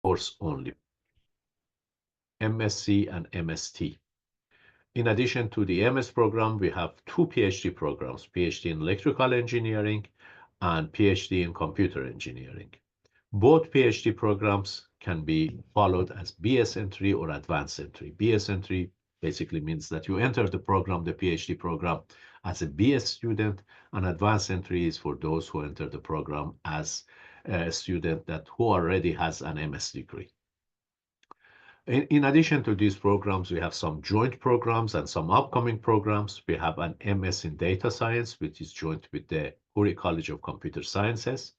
course only, MSc and MST. In addition to the MS program, we have two PhD programs, PhD in electrical engineering and PhD in computer engineering. Both PhD programs can be followed as BS entry or advanced entry. BS entry basically means that you enter the program, the PhD program, as a BS student, and advanced entry is for those who enter the program as a student who already has an MS degree. In addition to these programs, we have some joint programs and some upcoming programs. We have an MS in Data Science, which is joint with the Khoury College of Computer Sciences.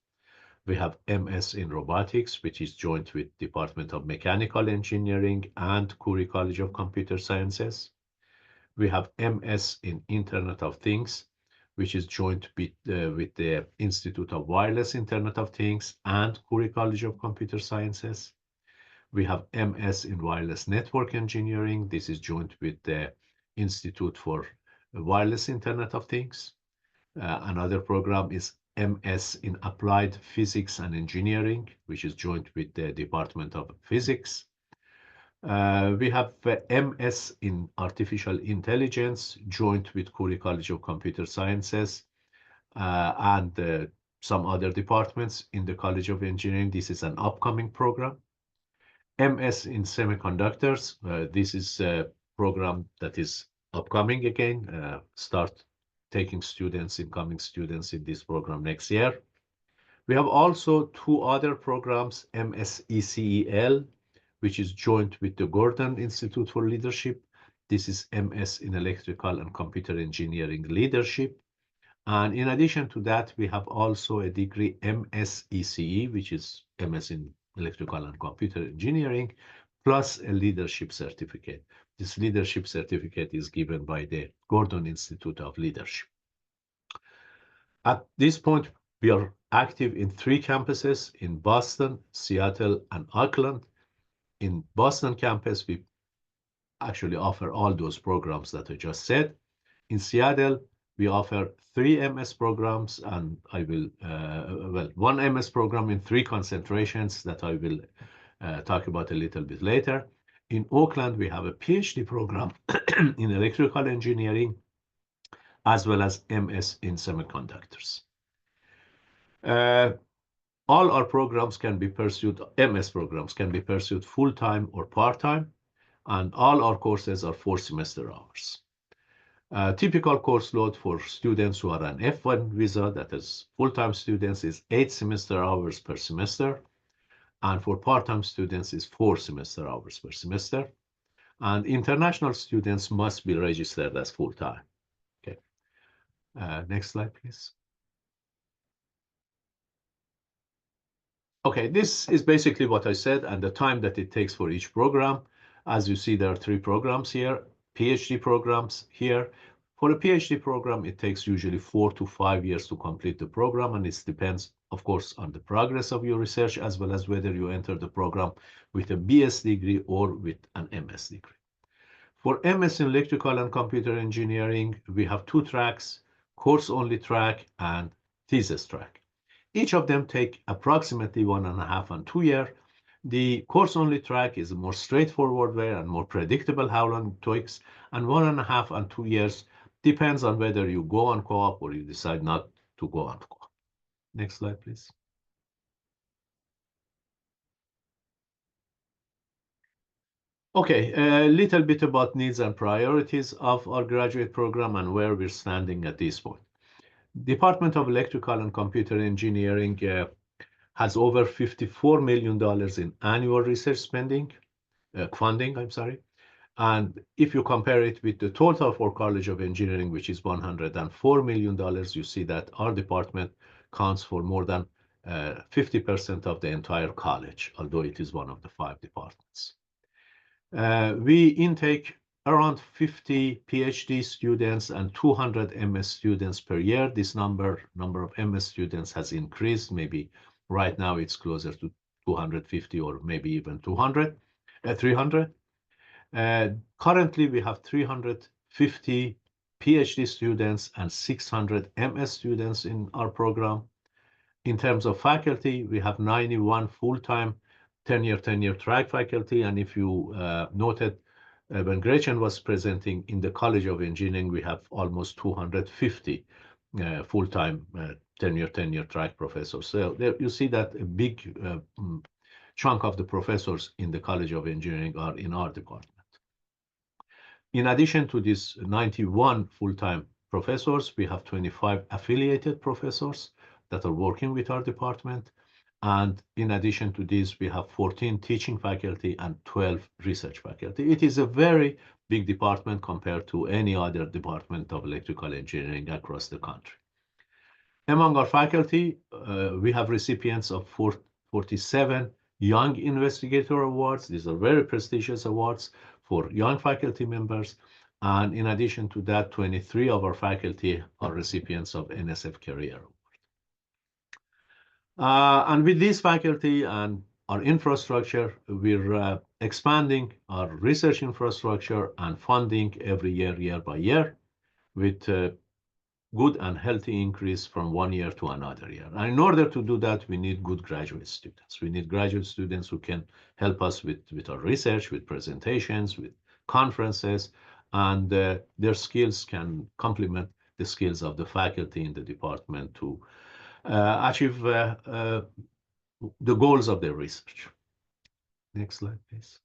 We have MS in Robotics, which is joint with Department of Mechanical Engineering and Khoury College of Computer Sciences. We have MS in Internet of Things, which is joint with the Institute of Wireless Internet of Things and Khoury College of Computer Sciences. We have MS in Wireless Network Engineering. This is joint with the Institute for Wireless Internet of Things. Another program is MS in Applied Physics and Engineering, which is joint with the Department of Physics. We have MS in Artificial Intelligence, joint with Khoury College of Computer Sciences and some other departments in the College of Engineering. This is an upcoming program. MS in Semiconductors. This is a program that is upcoming again. Start taking incoming students in this program next year. We have also two other programs, MS-ECEL, which is joint with the Gordon Institute for Leadership. This is MS in Electrical and Computer Engineering Leadership. And in addition to that, we have also a degree MS-ECE, which is MS in Electrical and Computer Engineering, plus a leadership certificate. This leadership certificate is given by the Gordon Institute of Leadership. At this point, we are active in 3 campuses in Boston, Seattle, and Auckland. In Boston campus, we actually offer all those programs that I just said. In Seattle, we offer 3 MS programs, and I will, 1 MS program in 3 concentrations that I will talk about a little bit later. In Auckland, we have a PhD program in electrical engineering, as well as MS in semiconductors. All our programs can be pursued, MS programs can be pursued full-time or part-time, and all our courses are 4 semester hours. Typical course load for students who are an F1 visa, that is full-time students, is 8 semester hours per semester, and for part-time students is 4 semester hours per semester. And international students must be registered as full-time. Okay. Next slide, please. Okay, this is basically what I said and the time that it takes for each program. As you see, there are 3 programs here, PhD programs here. For a PhD program, it takes usually 4 to 5 years to complete the program, and it depends, of course, on the progress of your research, as well as whether you enter the program with a BS degree or with an MS degree. For MS in Electrical and Computer Engineering, we have 2 tracks, course-only track and thesis track. Each of them take approximately 1.5 and 2 years. The course-only track is a more straightforward way and more predictable how long it takes, and 1.5 and 2 years depends on whether you go on co-op or you decide not to go on co-op. Next slide, please. Okay, a little bit about needs and priorities of our graduate program and where we're standing at this point. Department of Electrical and Computer Engineering has over $54 million in annual research spending, funding, I'm sorry. And if you compare it with the total for College of Engineering, which is $104 million, you see that our department counts for more than 50% of the entire college, although it is one of the 5 departments. We intake around 50 PhD students and 200 MS students per year. This number of MS students has increased. Maybe right now it's closer to 250 or maybe even 300. Currently, we have 350 PhD students and 600 MS students in our program. In terms of faculty, we have 91 full-time, tenure track faculty. And if you noted, when Gretchen was presenting in the College of Engineering, we have almost 250 full-time tenure track professors. So there you see that a big chunk of the professors in the College of Engineering are in our department. In addition to these 91 full-time professors, we have 25 affiliated professors that are working with our department. And in addition to this, we have 14 teaching faculty and 12 research faculty. It is a very big department compared to any other department of electrical engineering across the country. Among our faculty, we have recipients of 47 Young Investigator Awards. These are very prestigious awards for young faculty members. And in addition to that, 23 of our faculty are recipients of NSF Career Award. And with this faculty and our infrastructure, we're expanding our research infrastructure and funding every year by year, with good and healthy increase from one year to another year. And in order to do that, we need good graduate students. We need graduate students who can help us with our research, with presentations, with conferences, and their skills can complement the skills of the faculty in the department to achieve the goals of their research. Next slide, please.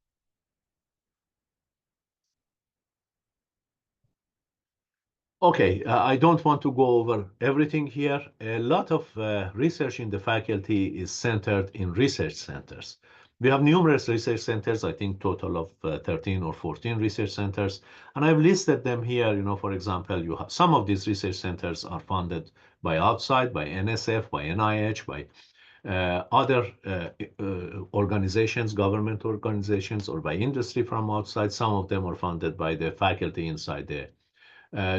Okay, I don't want to go over everything here. A lot of research in the faculty is centered in research centers. We have numerous research centers, I think total of 13 or 14 research centers. And I've listed them here. You know, for example, you have some of these research centers are funded by outside, by NSF, by NIH, by other organizations, government organizations, or by industry from outside. Some of them are funded by the faculty inside the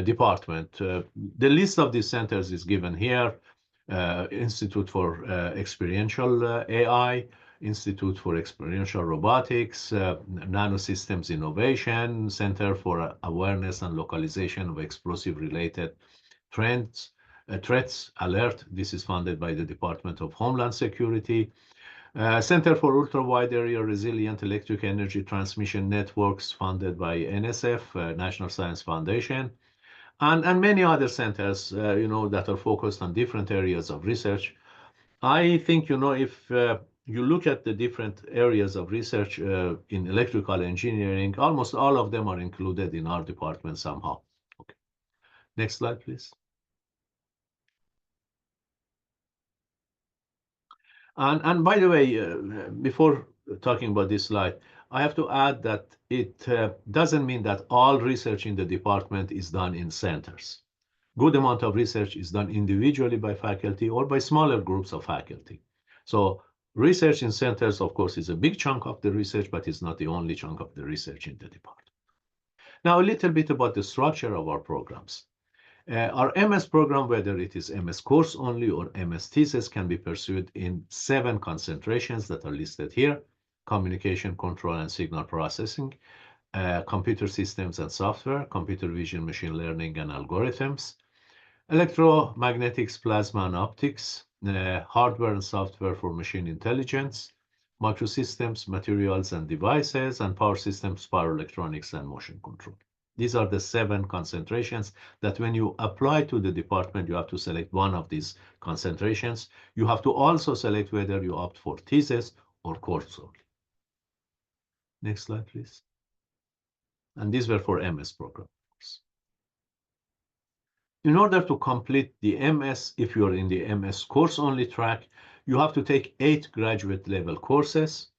department. The list of these centers is given here. Institute for Experiential AI, Institute for Experiential Robotics, Nanosystems Innovation, Center for Awareness and Localization of Explosive-Related Threats, ALERT. This is funded by the Department of Homeland Security. Center for Ultra-Wide Area Resilient Electric Energy Transmission Networks, funded by NSF, National Science Foundation, and many other centers, you know, that are focused on different areas of research. I think, you know, if you look at the different areas of research in electrical engineering, almost all of them are included in our department somehow. Okay. Next slide, please. And by the way, before talking about this slide, I have to add that it doesn't mean that all research in the department is done in centers. Good amount of research is done individually by faculty or by smaller groups of faculty. So research in centers, of course, is a big chunk of the research, but it's not the only chunk of the research in the department. Now, a little bit about the structure of our programs. Our MS program, whether it is MS course only or MS thesis, can be pursued in 7 concentrations that are listed here: communication, control, and signal processing, computer systems and software, computer vision, machine learning, and algorithms, electromagnetics, plasma, and optics, hardware and software for machine intelligence, microsystems, materials and devices, and power systems, power electronics, and motion control. These are the 7 concentrations that when you apply to the department, you have to select one of these concentrations. You have to also select whether you opt for thesis or course only. Next slide, please. And these were for MS programs. In order to complete the MS, if you're in the MS course only track, you have to take 8 graduate level courses,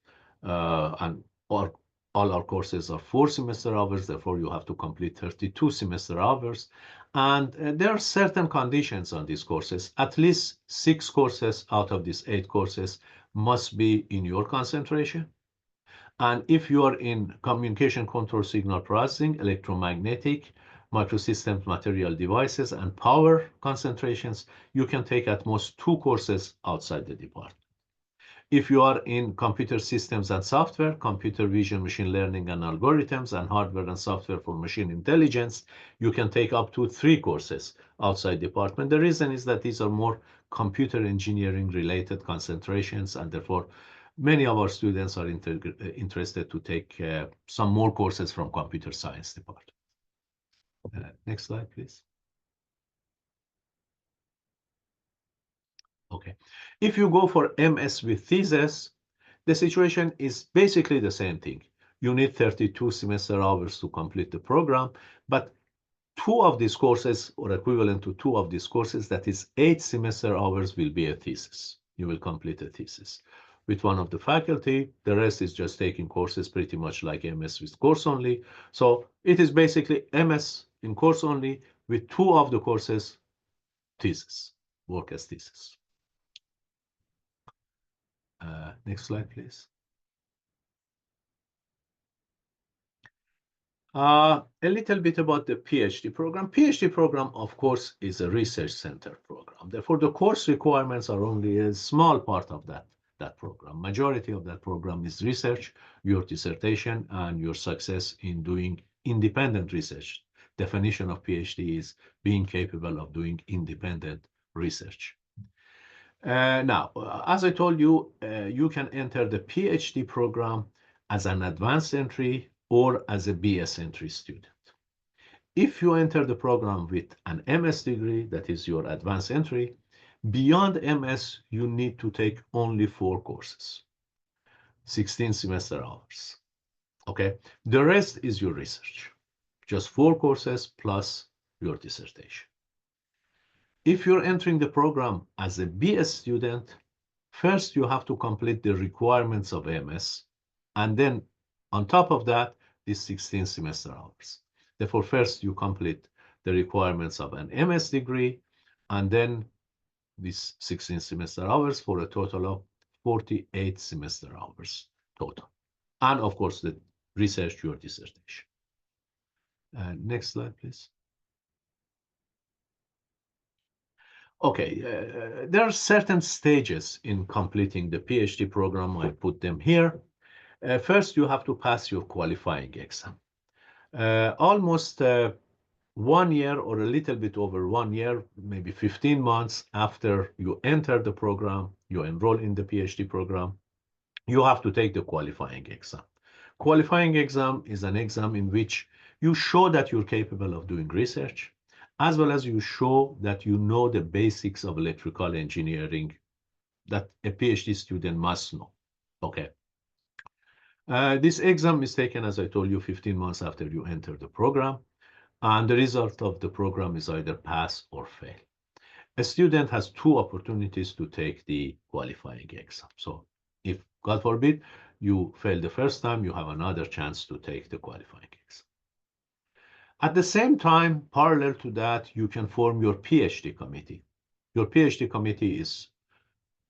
all our courses are 4 semester hours, therefore you have to complete 32 semester hours. And there are certain conditions on these courses. At least 6 courses out of these 8 courses must be in your concentration. And if you are in communication, control, signal processing, electromagnetic, microsystems, material devices, and power concentrations, you can take at most 2 courses outside the department. If you are in computer systems and software, computer vision, machine learning, and algorithms, and hardware and software for machine intelligence, you can take up to 3 courses outside department. The reason is that these are more computer engineering related concentrations, and therefore Many of our students are interested to take some more courses from computer science department. Next slide, please. Okay. If you go for MS with thesis, the situation is basically the same thing. You need 32 semester hours to complete the program, but two of these courses, or equivalent to two of these courses, that is 8 semester hours, will be a thesis. You will complete a thesis with one of the faculty. The rest is just taking courses pretty much like MS with course only. So it is basically MS in course only with two of the courses thesis, work as thesis. Next slide, please. A little bit about the PhD program. PhD program, of course, is a research center program. Therefore, the course requirements are only a small part of that program. Majority of that program is research, your dissertation, and your success in doing independent research. Definition of PhD is being capable of doing independent research. Now, as I told you, you can enter the PhD program as an advanced entry or as a BS entry student. If you enter the program with an MS degree, that is your advanced entry, beyond MS, you need to take only 4 courses, 16 semester hours. Okay, the rest is your research, just 4 courses plus your dissertation. If you're entering the program as a BS student, first you have to complete the requirements of MS, and then on top of that, these 16 semester hours. Therefore, first you complete the requirements of an MS degree, and then these 16 semester hours for a total of 48 semester hours total. And of course, the research, your dissertation. Next slide, please. Okay, there are certain stages in completing the PhD program. I put them here. First, you have to pass your qualifying exam. Almost 1 year or a little bit over 1 year, maybe 15 months after you enter the program, you enroll in the PhD program, you have to take the qualifying exam. Qualifying exam is an exam in which you show that you're capable of doing research, as well as you show that you know the basics of electrical engineering that a PhD student must know. Okay. This exam is taken, as I told you, 15 months after you enter the program, and the result of the program is either pass or fail. A student has 2 opportunities to take the qualifying exam. So if, God forbid, you fail the first time, you have another chance to take the qualifying exam. At the same time, parallel to that, you can form your PhD committee. Your PhD committee is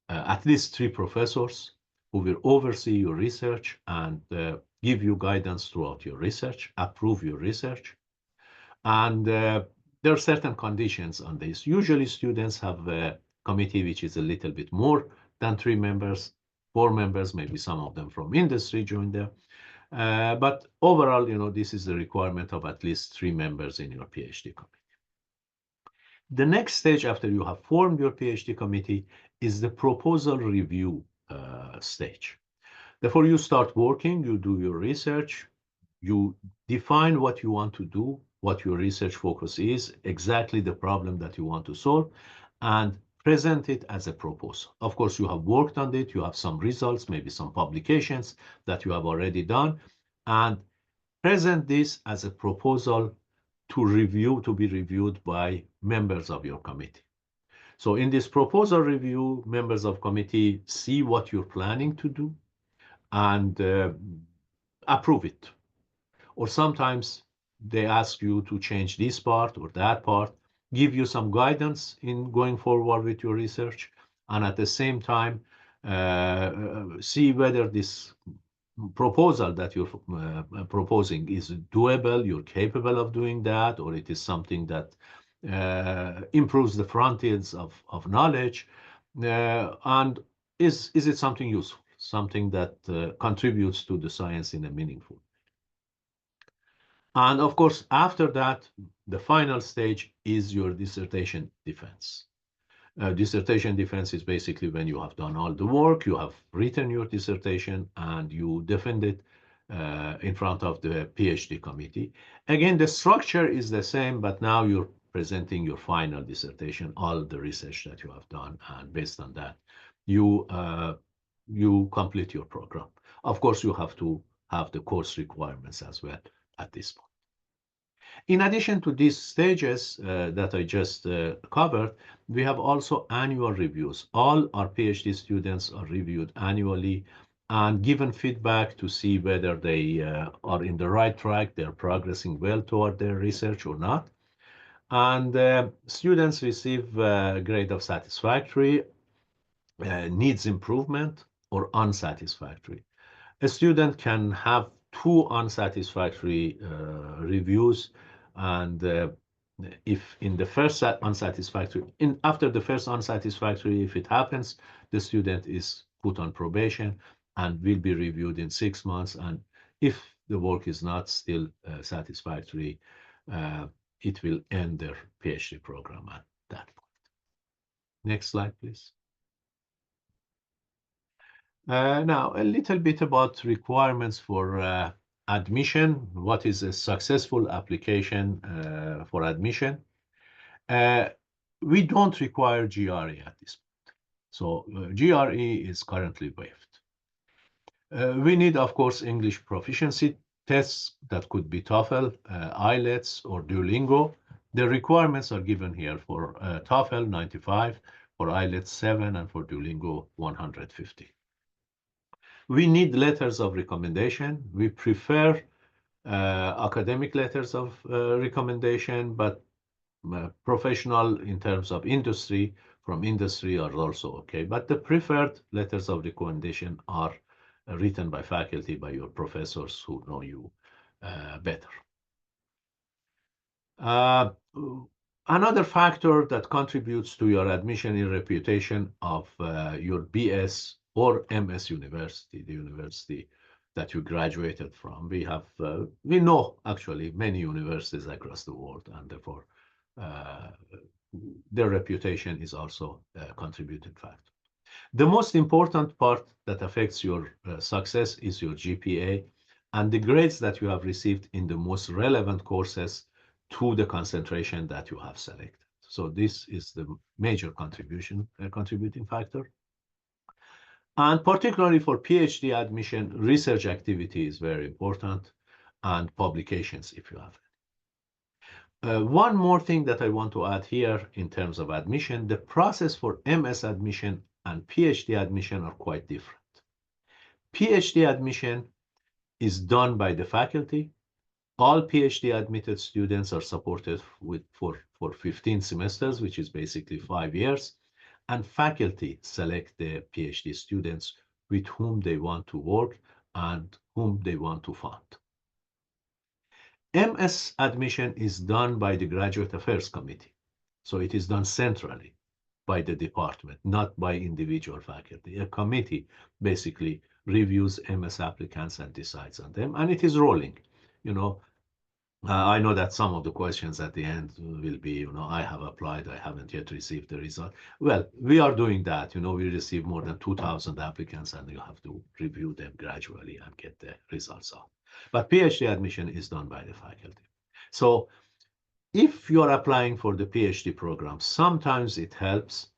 at least 3 professors who will oversee your research and give you guidance throughout your research, approve your research. And there are certain conditions on this. Usually students have a committee which is a little bit more than 3 members, 4 members, maybe some of them from industry join there. But overall, you know, this is the requirement of at least 3 members in your PhD committee. The next stage after you have formed your PhD committee is the proposal review stage. Therefore, you start working, you do your research, you define what you want to do, what your research focus is, exactly the problem that you want to solve, and present it as a proposal. Of course, you have worked on it, you have some results, maybe some publications that you have already done, and present this as a proposal to be reviewed by members of your committee. So in this proposal review, members of committee see what you're planning to do and approve it. Or sometimes they ask you to change this part or that part, give you some guidance in going forward with your research, and at the same time, see whether this proposal that you're proposing is doable, you're capable of doing that, or it is something that improves the front ends of knowledge, and is it something useful, something that contributes to the science in a meaningful way. And of course, after that, the final stage is your dissertation defense. Dissertation defense is basically when you have done all the work, you have written your dissertation, and you defend it in front of the PhD committee. Again, the structure is the same, but now you're presenting your final dissertation, all the research that you have done, and based on that, you complete your program. Of course, you have to have the course requirements as well at this point. In addition to these stages that I just covered, we have also annual reviews. All our PhD students are reviewed annually and given feedback to see whether they are in the right track, they're progressing well toward their research or not. And students receive a grade of satisfactory, needs improvement, or unsatisfactory. A student can have two unsatisfactory reviews, and if in the first unsatisfactory, after the first unsatisfactory, if it happens, the student is put on probation and will be reviewed in 6 months. And if the work is not still satisfactory, it will end their PhD program at that point. Next slide, please. Now, a little bit about requirements for admission. What is a successful application for admission? We don't require GRE at this point. So GRE is currently waived. We need, of course, English proficiency tests that could be TOEFL, IELTS, or Duolingo. The requirements are given here for TOEFL 95, for IELTS 7, and for Duolingo 150. We need letters of recommendation. We prefer academic letters of recommendation, but professional in terms of industry, from industry are also okay. But the preferred letters of recommendation are written by faculty, by your professors who know you better. Another factor that contributes to your admission is reputation of your BS or MS university, the university that you graduated from. We know actually many universities across the world, and therefore their reputation is also a contributing factor. The most important part that affects your success is your GPA and the grades that you have received in the most relevant courses to the concentration that you have selected. So this is the major contributing factor. And particularly for PhD admission, research activity is very important, and publications if you have. One more thing that I want to add here in terms of admission, the process for MS admission and PhD admission are quite different. PhD admission is done by the faculty. All PhD admitted students are supported for 15 semesters, which is basically 5 years, and faculty select the PhD students with whom they want to work and whom they want to fund. MS admission is done by the Graduate Affairs Committee. So it is done centrally by the department, not by individual faculty. A committee basically reviews MS applicants and decides on them, and it is rolling. I know that some of the questions at the end will be, I have applied, I haven't yet received the result. Well, we are doing that. We receive more than 2,000 applicants, and you have to review them gradually and get the results out. But PhD admission is done by the faculty. So if you are applying for the PhD program, sometimes it helps.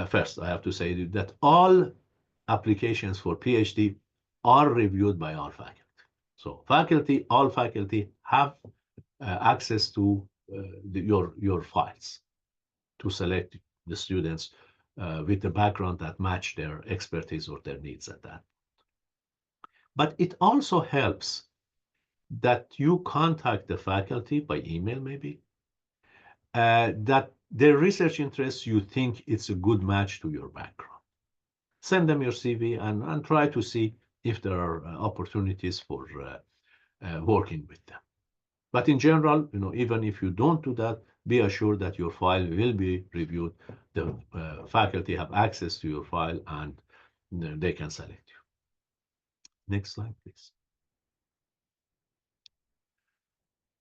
First, I have to say that all applications for PhD are reviewed by our faculty. So all faculty have access to your files to select the students with the background that match their expertise or their needs at that. But it also helps that you contact the faculty by email maybe, that their research interests you think it's a good match to your background. Send them your CV and try to see if there are opportunities for working with them. But in general, even if you don't do that, be assured that your file will be reviewed. The faculty have access to your file, and they can select you. Next slide, please.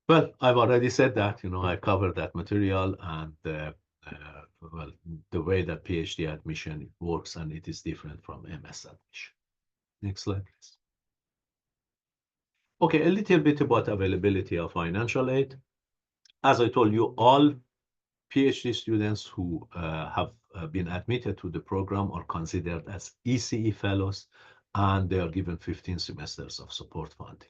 Well, I've already said that, I covered that material, and well, the way that PhD admission works, and it is different from MS admission. Next slide, please. Okay, a little bit about availability of financial aid. As I told you, all PhD students who have been admitted to the program are considered as ECE fellows, and they are given 15 semesters of support funding.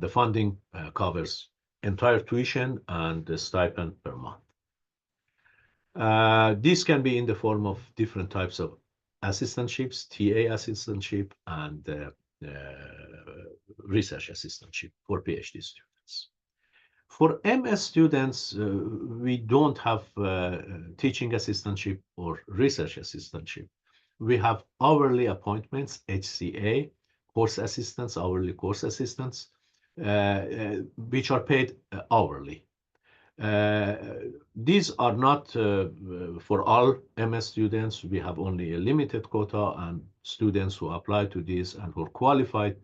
The funding covers entire tuition and the stipend per month. This can be in the form of different types of assistantships, TA assistantship, and research assistantship for PhD students. For MS students, we don't have teaching assistantship or research assistantship. We have hourly appointments, HCA, course assistants, hourly course assistants, which are paid hourly. These are not for all MS students. We have only a limited quota, and students who apply to this and who are qualified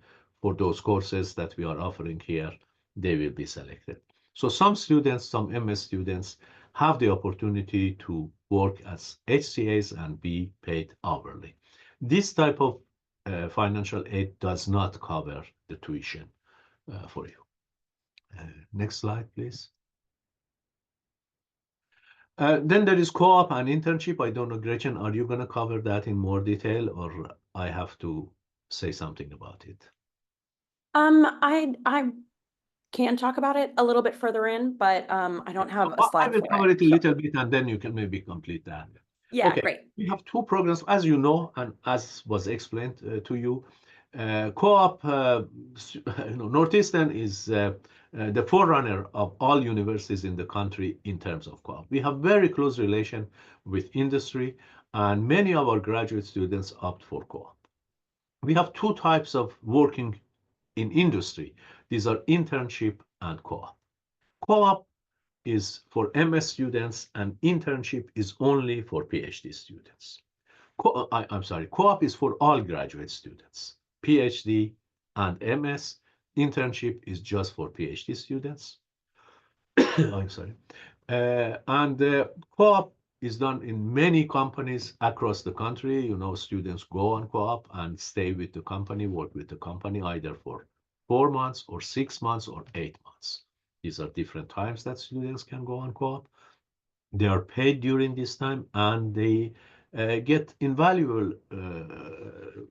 for those courses that we are offering here, they will be selected. So some students, some MS students, have the opportunity to work as HCAs and be paid hourly. This type of financial aid does not cover the tuition for you. Next slide, please. Then there is co-op and internship. I don't know, Gretchen, are you going to cover that in more detail, or I have to say something about it? I can talk about it a little bit further in, but I don't have a slide I will for cover it a so. little bit, and then you can maybe complete that. Yeah, Okay. great. We have two programs, as you know, and as was explained to you. Co-op, Northeastern is the forerunner of all universities in the country in terms of co-op. We have very close relation with industry, and many of our graduate students opt for co-op. We have two types of working in industry. These are internship and co-op. Co-op is for MS students, and internship is only for PhD students. I'm sorry, co-op is for all graduate students, PhD and MS. Internship is just for PhD students. I'm sorry. And co-op is done in many companies across the country. You know, students go on co-op and stay with the company, work with the company either for 4 months or 6 months or 8 months. These are different times that students can go on co-op. They are paid during this time, and they get invaluable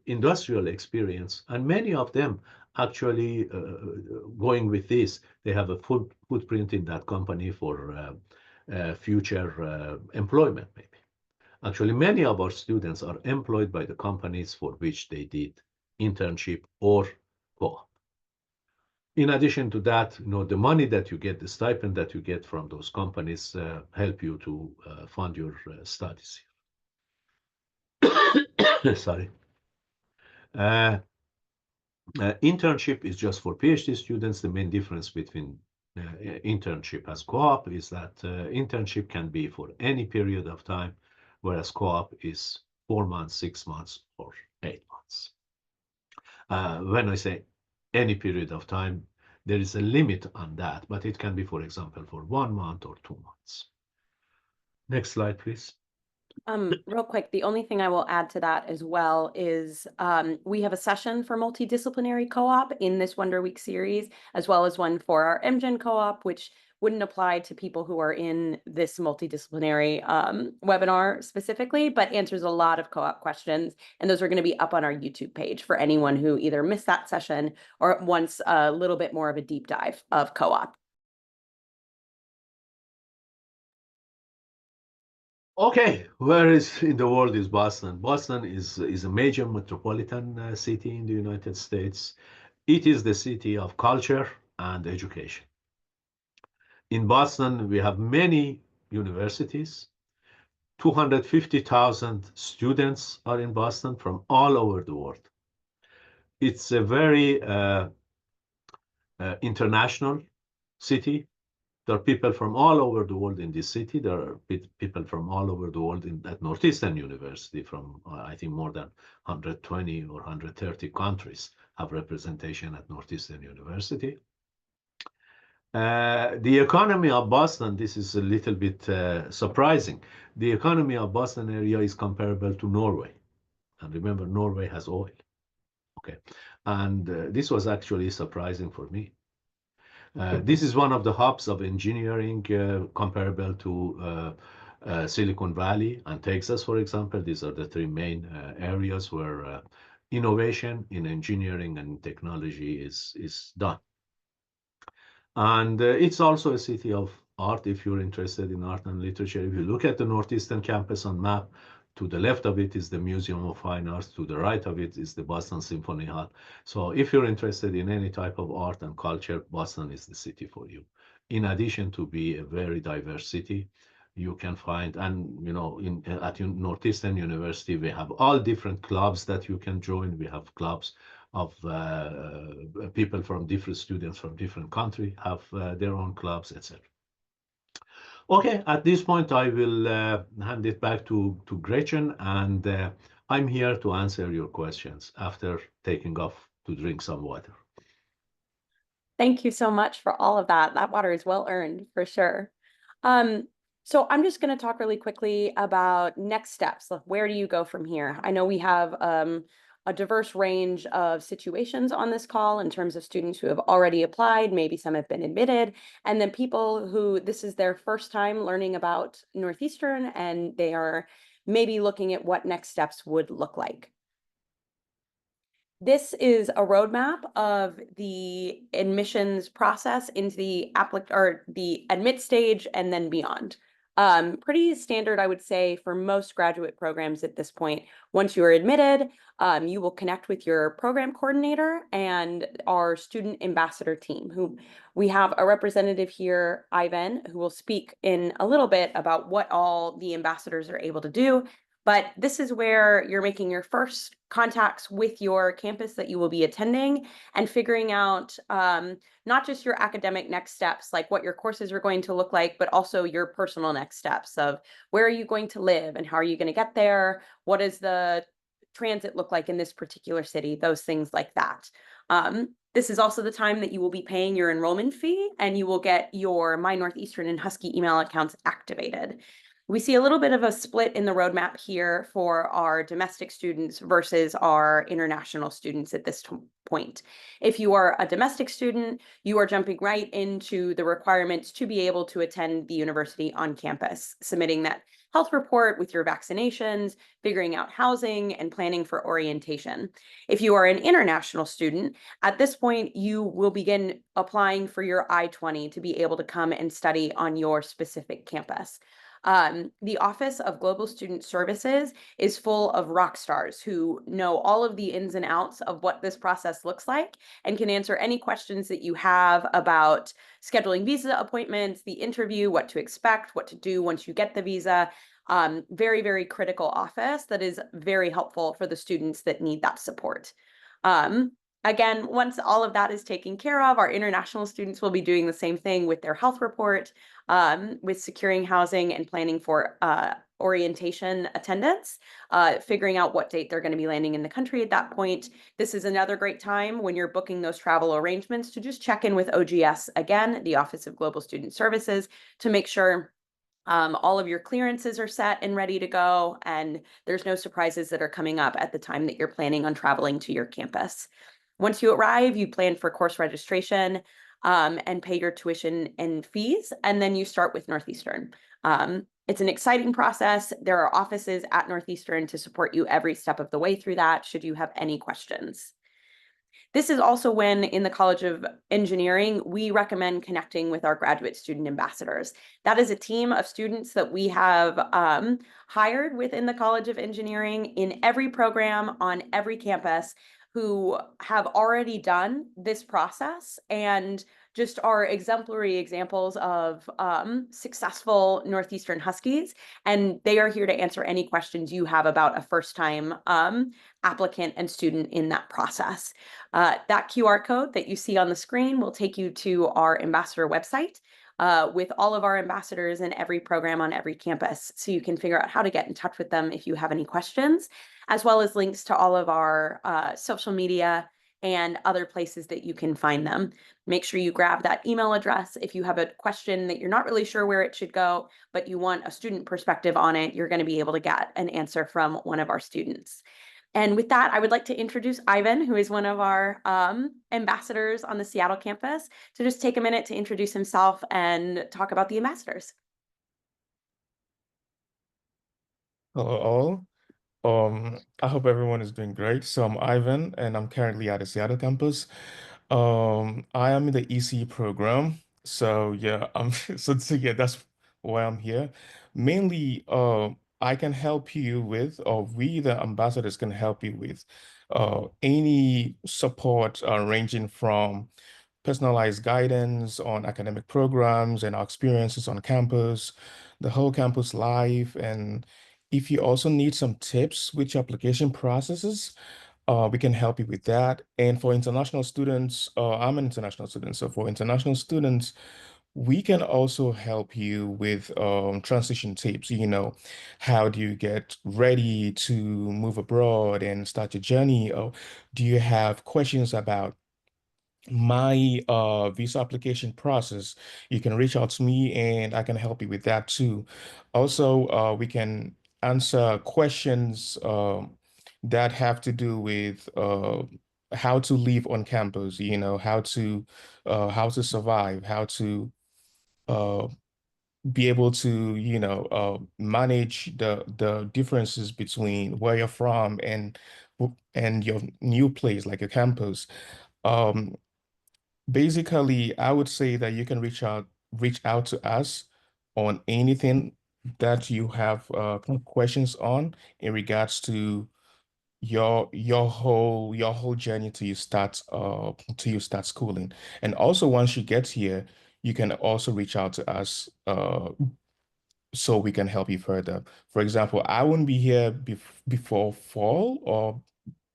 industrial experience. And many of them actually going with this, they have a footprint in that company for future employment, maybe. Actually, many of our students are employed by the companies for which they did internship or co-op. In addition to that, the money that you get, the stipend that you get from those companies help you to fund your studies here. Sorry. Internship is just for PhD students. The main difference between internship as co-op is that internship can be for any period of time, whereas co-op is 4 months, 6 months, or 8 months. When I say any period of time, there is a limit on that, but it can be, for example, for 1 month or 2 months. Next slide, please. Real quick, the only thing I will add to that as well is we have a session for multidisciplinary co-op in this Wonder Week series, as well as one for our MGen co-op, which wouldn't apply to people who are in this multidisciplinary webinar specifically, but answers a lot of co-op questions. And those are going to be up on our YouTube page for anyone who either missed that session or wants a little bit more of a deep dive of co-op. Okay, where is in the world is Boston? Boston is a major metropolitan city in the United States. It is the city of culture and education. In Boston, we have many universities. 250,000 students are in Boston from all over the world. It's a very international city. There are people from all over the world in this city. There are people from all over the world at Northeastern University from, I think, more than 120 or 130 countries have representation at Northeastern University. The economy of Boston, this is a little bit surprising. The economy of Boston area is comparable to Norway. And remember, Norway has oil. Okay. And this was actually surprising for me. This is one of the hubs of engineering comparable to Silicon Valley and Texas, for example. These are the three main areas where innovation in engineering and technology is done. And it's also a city of art if you're interested in art and literature. If you look at the Northeastern campus on map, to the left of it is the Museum of Fine Arts. To the right of it is the Boston Symphony Hall. So if you're interested in any type of art and culture, Boston is the city for you. In addition to be a very diverse city, you can find, and you know, at Northeastern University, we have all different clubs that you can join. We have clubs of people from different students from different countries have their own clubs, etc. Okay, at this point, I will hand it back to Gretchen, and I'm here to answer your questions after taking off to drink some water. Thank you so much for all of that. That water is well earned for sure. So I'm just going to talk really quickly about next steps. Like, where do you go from here? I know we have a diverse range of situations on this call in terms of students who have already applied, maybe some have been admitted, and then people who this is their first time learning about Northeastern and they are maybe looking at what next steps would look like. This is a roadmap of the admissions process into the admit stage and then beyond. Pretty standard, I would say, for most graduate programs at this point. Once you are admitted, you will connect with your program coordinator and our student ambassador team, who we have a representative here, Ivan, who will speak in a little bit about what all the ambassadors are able to do. But this is where you're making your first contacts with your campus that you will be attending and figuring out not just your academic next steps, like what your courses are going to look like, but also your personal next steps of where are you going to live and how are you going to get there? What does the transit look like in this particular city? Those things like that. This is also the time that you will be paying your enrollment fee and you will get your My Northeastern and Husky email accounts activated. We see a little bit of a split in the roadmap here for our domestic students versus our international students at this point. If you are a domestic student, you are jumping right into the requirements to be able to attend the university on campus, submitting that health report with your vaccinations, figuring out housing, and planning for orientation. If you are an international student, at this point, you will begin applying for your I-20 to be able to come and study on your specific campus. The Office of Global Student Services is full of rock stars who know all of the ins and outs of what this process looks like and can answer any questions that you have about scheduling visa appointments, the interview, what to expect, what to do once you get the visa. Very, very critical office that is very helpful for the students that need that support. Again, once all of that is taken care of, our international students will be doing the same thing with their health report, with securing housing and planning for orientation attendance, figuring out what date they're going to be landing in the country at that point. This is another great time when you're booking those travel arrangements to just check in with OGS again, the Office of Global Student Services, to make sure all of your clearances are set and ready to go, and there's no surprises that are coming up at the time that you're planning on traveling to your campus. Once you arrive, you plan for course registration and pay your tuition and fees, and then you start with Northeastern. It's an exciting process. There are offices at Northeastern to support you every step of the way through that, should you have any questions. This is also when in the College of Engineering, we recommend connecting with our graduate student ambassadors. That is a team of students that we have hired within the College of Engineering in every program on every campus who have already done this process and just are exemplary examples of successful Northeastern Huskies. And they are here to answer any questions you have about a first-time applicant and student in that process. That QR code that you see on the screen will take you to our ambassador website with all of our ambassadors in every program on every campus. So you can figure out how to get in touch with them if you have any questions, as well as links to all of our social media and other places that you can find them. Make sure you grab that email address. If you have a question that you're not really sure where it should go, but you want a student perspective on it, you're going to be able to get an answer from one of our students. And with that, I would like to introduce Ivan, who is one of our ambassadors on the Seattle campus, to just take a minute to introduce himself and talk about the ambassadors. Hello all. I hope everyone is doing great. So I'm Ivan, and I'm currently at the Seattle campus. I am in the EC program. So yeah, yeah, that's why I'm here. Mainly, I can help you with, or we, the ambassadors, can help you with any support ranging from personalized guidance on academic programs and our experiences on campus, the whole campus life. And if you also need some tips with your application processes, we can help you with that. And for international students, I'm an international student. So for international students, we can also help you with transition tips. How do you get ready to move abroad and start your journey? Or do you have questions about my visa application process? You can reach out to me and I can help you with that too. Also, we can answer questions that have to do with how to live on campus, how to survive, how to uh, be able to, manage the differences between where you're from and your new place, like your campus. Um, Basically, I would say that you can reach out to us on anything that you have questions on in regards to your whole journey till you start schooling. And also once you get here, you can also reach out to us so we can help you further. For example, I wouldn't be here before fall or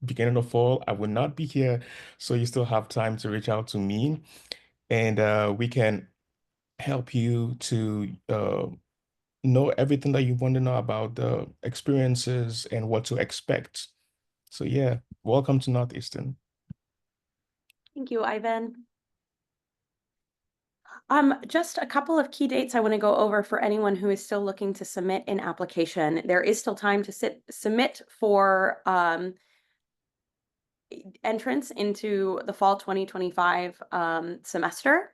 beginning of fall. I would not be here, so you still have time to reach out to me, and we can help you to know everything that you want to know about the experiences and what to expect. So yeah, welcome to Northeastern. Thank you, Ivan. Just a couple of key dates I want to go over for anyone who is still looking to submit an application. There is still time to submit for entrance into the fall 2025 semester.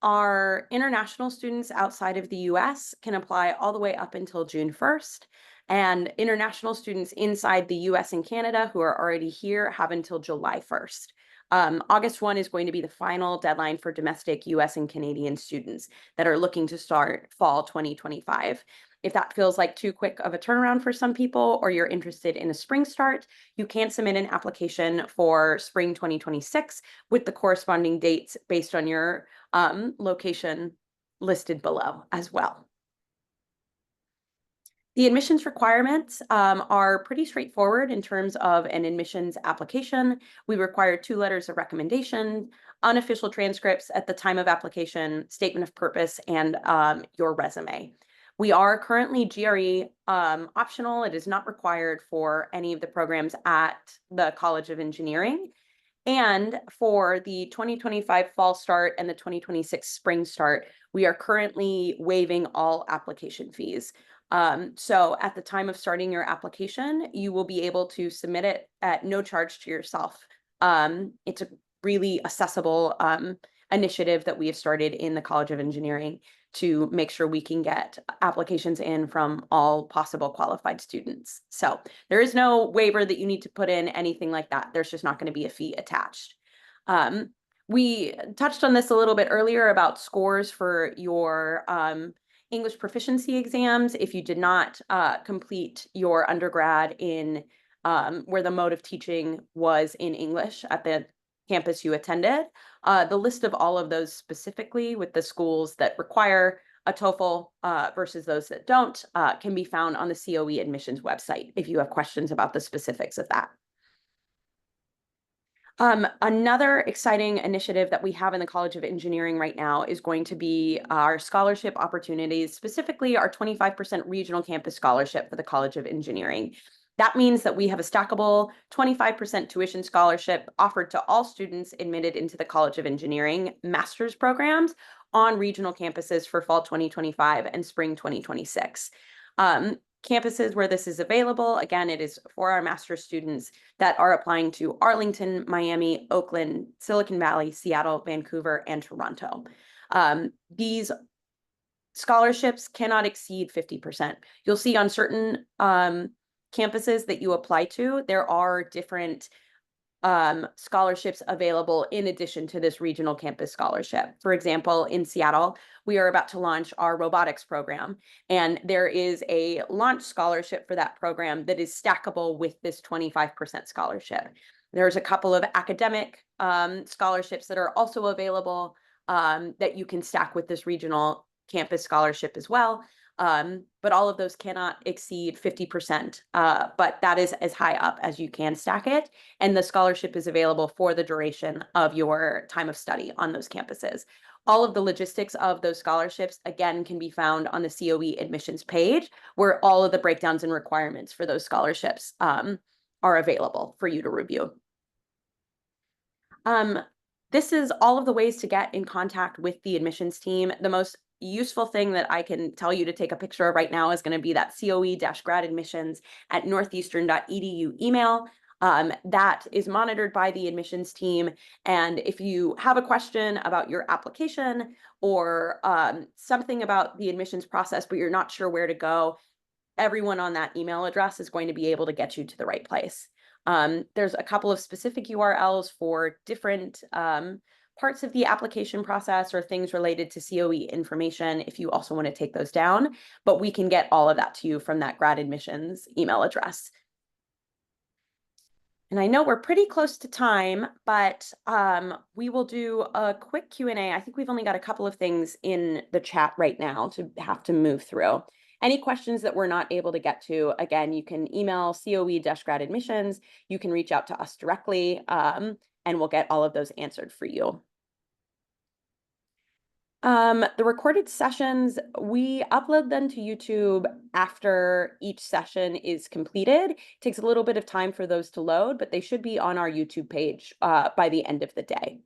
Our international students outside of the US can apply all the way up until June 1st. And international students inside the US and Canada who are already here have until July 1st. August 1 is going to be the final deadline for domestic US and Canadian students that are looking to start fall 2025. If that feels like too quick of a turnaround for some people, or you're interested in a spring start, you can submit an application for spring 2026 with the corresponding dates based on your location listed below as well. The admissions requirements are pretty straightforward in terms of an admissions application. We require 2 letters of recommendation, unofficial transcripts at the time of application, statement of purpose, and your resume. We are currently GRE optional. It is not required for any of the programs at the College of Engineering. And for the 2025 fall start and the 2026 spring start, we are currently waiving all application fees. So at the time of starting your application, you will be able to submit it at no charge to yourself. It's a really accessible initiative that we have started in the College of Engineering to make sure we can get applications in from all possible qualified students. So there is no waiver that you need to put in, anything like that. There's just not going to be a fee attached. We touched on this a little bit earlier about scores for your English proficiency exams. If you did not complete your undergrad in where the mode of teaching was in English at the campus you attended, the list of all of those specifically with the schools that require a TOEFL versus those that don't can be found on the COE admissions website if you have questions about the specifics of that. Another exciting initiative that we have in the College of Engineering right now is going to be our scholarship opportunities, specifically our 25% regional campus scholarship for the College of Engineering. That means that we have a stackable 25% tuition scholarship offered to all students admitted into the College of Engineering master's programs on regional campuses for fall 2025 and spring 2026. Campuses where this is available, again, it is for our master's students that are applying to Arlington, Miami, Oakland, Silicon Valley, Seattle, Vancouver, and Toronto. These scholarships cannot exceed 50%. You'll see on certain campuses that you apply to, there are different scholarships available in addition to this regional campus scholarship. For example, in Seattle, we are about to launch our robotics program, and there is a launch scholarship for that program that is stackable with this 25% scholarship. There's a couple of academic scholarships that are also available that you can stack with this regional campus scholarship as well. But all of those cannot exceed 50%, but that is as high up as you can stack it. And the scholarship is available for the duration of your time of study on those campuses. All of the logistics of those scholarships, again, can be found on the COE admissions page, where all of the breakdowns and requirements for those scholarships are available for you to review. This is all of the ways to get in contact with the admissions team. The most useful thing that I can tell you to take a picture of right now is going to be that coe-gradadmissions@northeastern.edu email. That is monitored by the admissions team. And if you have a question about your application or something about the admissions process, but you're not sure where to go, everyone on that email address is going to be able to get you to the right place. There's a couple of specific URLs for different parts of the application process or things related to COE information if you also want to take those down, but we can get all of that to you from that grad admissions email address. And I know we're pretty close to time, but we will do a quick Q&A. I think we've only got a couple of things in the chat right now to have to move through. Any questions that we're not able to get to, again, you can email coe-gradadmissions. You can reach out to us directly, and we'll get all of those answered for you. The recorded sessions, we upload them to YouTube after each session is completed. It takes a little bit of time for those to load, but they should be on our YouTube page by the end of the day.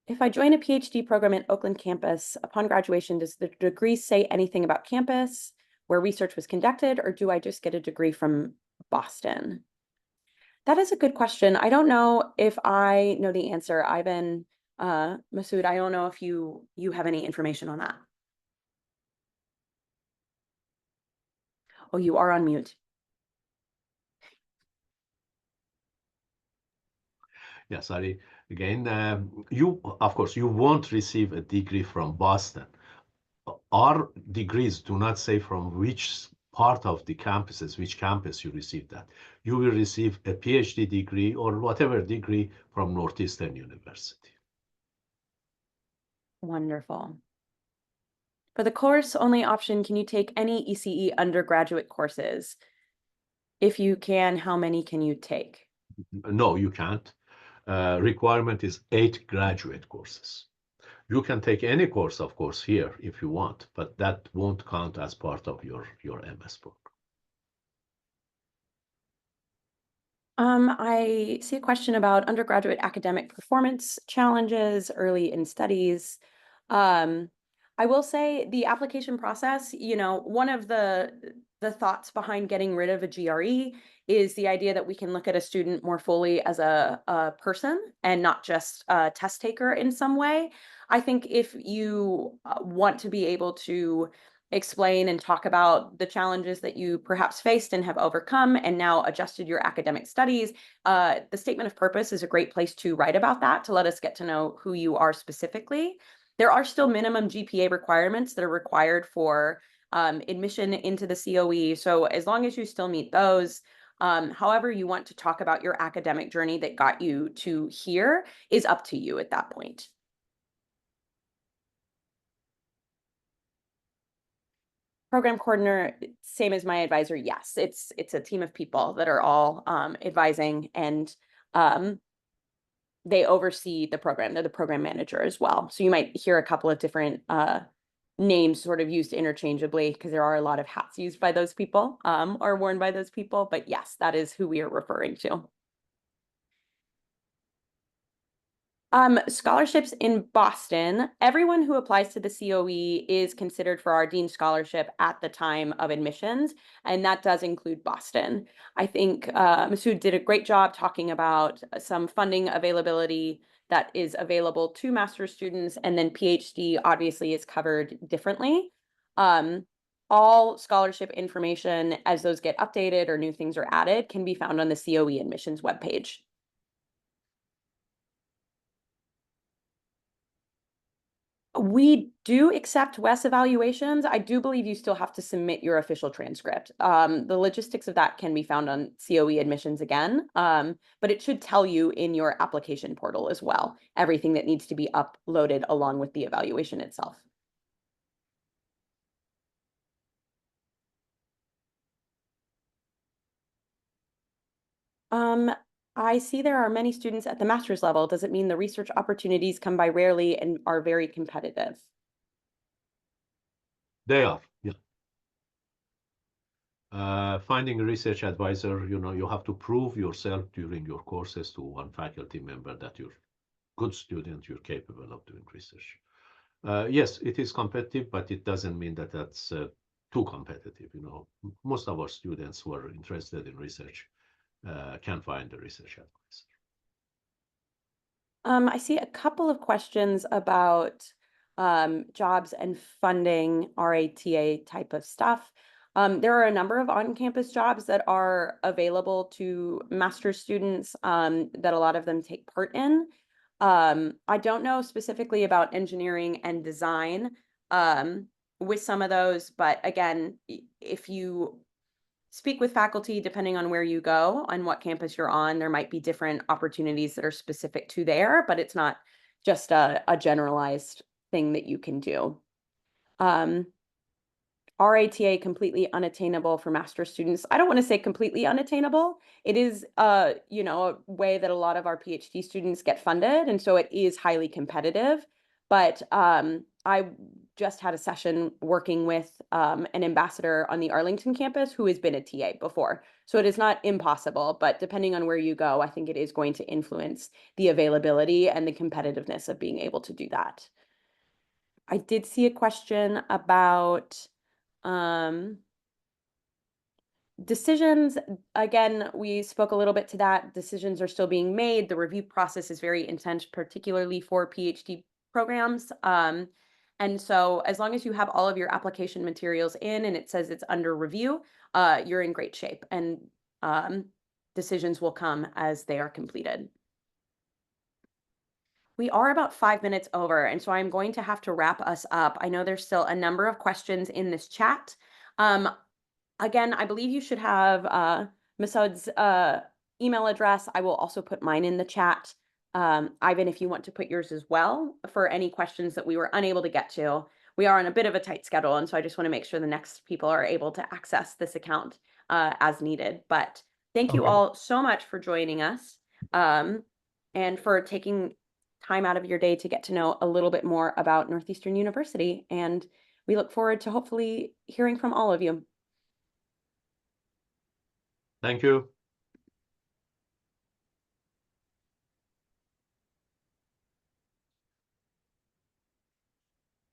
If I join a PhD program at Oakland campus, upon graduation, does the degree say anything about campus, where research was conducted, or do I just get a degree from Boston? That is a good question. I don't know if I know the answer. Ivan, Masood, I don't know if you have any information on that. Oh, you are on mute. Yeah, sorry. Again, you, of course, you won't receive a degree from Boston. Our degrees do not say from which part of the campuses, which campus you receive that. You will receive a PhD degree or whatever degree from Northeastern University. Wonderful. For the course-only option, can you take any ECE undergraduate courses? If you can, how many can you take? No, you can't. Requirement is 8 graduate courses. You can take any course, of course, here if you want, but that won't count as part of your MS program. I see a question about undergraduate academic performance challenges early in studies. I will say the application process, you know, one of the thoughts behind getting rid of a GRE is the idea that we can look at a student more fully as a person and not just a test taker in some way. I think if you want to be able to explain and talk about the challenges that you perhaps faced and have overcome and now adjusted your academic studies, the statement of purpose is a great place to write about that, to let us get to know who you are specifically. There are still minimum GPA requirements that are required for admission into the COE. So as long as you still meet those, however you want to talk about your academic journey that got you to here is up to you at that point. Program coordinator, same as my advisor, yes. It's a team of people that are all advising, and they oversee the program. They're the program manager as well. So you might hear a couple of different names sort of used interchangeably because there are a lot of hats used by those people or worn by those people. But yes, that is who we are referring to. Scholarships in Boston, everyone who applies to the COE is considered for our Dean Scholarship at the time of admissions, and that does include Boston. I think Masood did a great job talking about some funding availability that is available to master's students, and then PhD obviously is covered differently. All scholarship information as those get updated or new things are added can be found on the COE admissions webpage. We do accept WES evaluations. I do believe you still have to submit your official transcript. The logistics of that can be found on COE admissions again, but it should tell you in your application portal as well, everything that needs to be uploaded along with the evaluation itself. I see there are many students at the master's level. Does it mean the research opportunities come by rarely and are very competitive? They are, yeah. Finding a research advisor, you have to prove yourself during your courses to one faculty member that you're a good student, you're capable of doing research. Yes, it is competitive, but it doesn't mean that that's too competitive. Most of our students who are interested in research can find a research advisor. I see a couple of questions about jobs and funding, RATA type of stuff. There are a number of on-campus jobs that are available to master's students that a lot of them take part in. I don't know specifically about engineering and design with some of those, but again, if you speak with faculty, depending on where you go and what campus you're on, there might be different opportunities that are specific to there, but it's not just a generalized thing that you can do. RATA completely unattainable for master's students. I don't want to say completely unattainable. It is, a way that a lot of our PhD students get funded, and so it is highly competitive. But I just had a session working with an ambassador on the Arlington campus who has been a TA before. So it is not impossible, but depending on where you go, I think it is going to influence the availability and the competitiveness of being able to do that. I did see a question about decisions. Again, we spoke a little bit to that. Decisions are still being made. The review process is very intense, particularly for PhD programs. And so as long as you have all of your application materials in and it says it's under review, you're in great shape, and decisions will come as they are completed. We are about 5 minutes over, and so I'm going to have to wrap us up. I know there's still a number of questions in this chat. Again, I believe you should have Masood's email address. I will also put mine in the chat. Ivan, if you want to put yours as well for any questions that we were unable to get to. We are on a bit of a tight schedule, and so I just want to make sure the next people are able to access this account as needed. But thank you all so much for joining us and for taking time out of your day to get to know a little bit more about Northeastern University. And we look forward to hopefully hearing from all of you. Thank you.